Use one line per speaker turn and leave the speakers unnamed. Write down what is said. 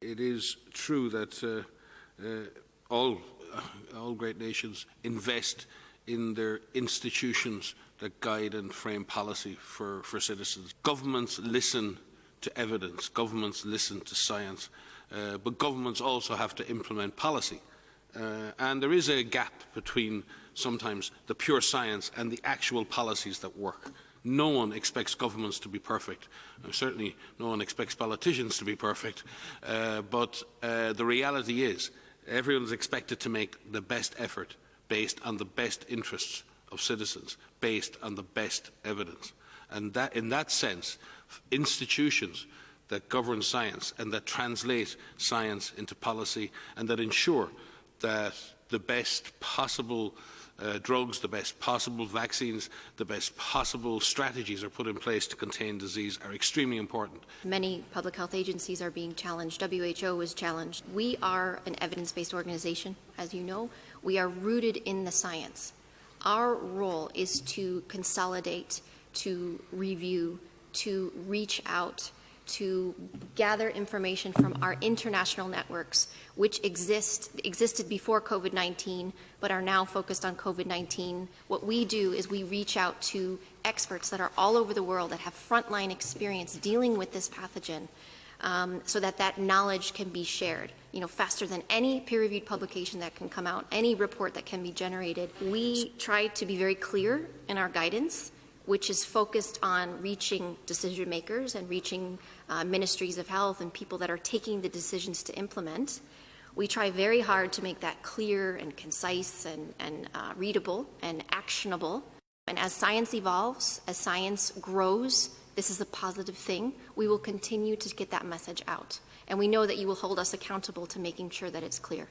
it is true that all great nations invest in their institutions that guide and frame policy for citizens. Governments listen to evidence, governments listen to science, but governments also have to implement policy. And there is a gap between sometimes the pure science and the actual policies that work. No one expects governments to be perfect. Certainly no one expects politicians to be perfect. But the reality is everyone is expected to make the best effort based on the best interests of citizens, based on the best evidence. And that, in that sense, institutions that govern science and that translate science into policy and that ensure that the best possible drugs, the best possible vaccines, the best possible strategies are put in place to contain disease are extremely important.
Many public health agencies are being challenged. WHO was challenged. We are an evidence-based organization, as you know. We are rooted in the science. Our role is to consolidate, to review, to reach out, to gather information from our international networks, which existed before COVID-19, but are now focused on COVID-19. What we do is we reach out to experts that are all over the world that have frontline experience dealing with this pathogen, so that that knowledge can be shared, faster than any peer-reviewed publication that can come out, any report that can be generated. We try to be very clear in our guidance, which is focused on reaching decision makers and reaching ministries of health and people that are taking the decisions to implement. We try very hard to make that clear and concise and readable and actionable. And as science evolves, as science grows, this is a positive thing. We will continue to get that message out. And we know that you will hold us accountable to making sure that it's clear.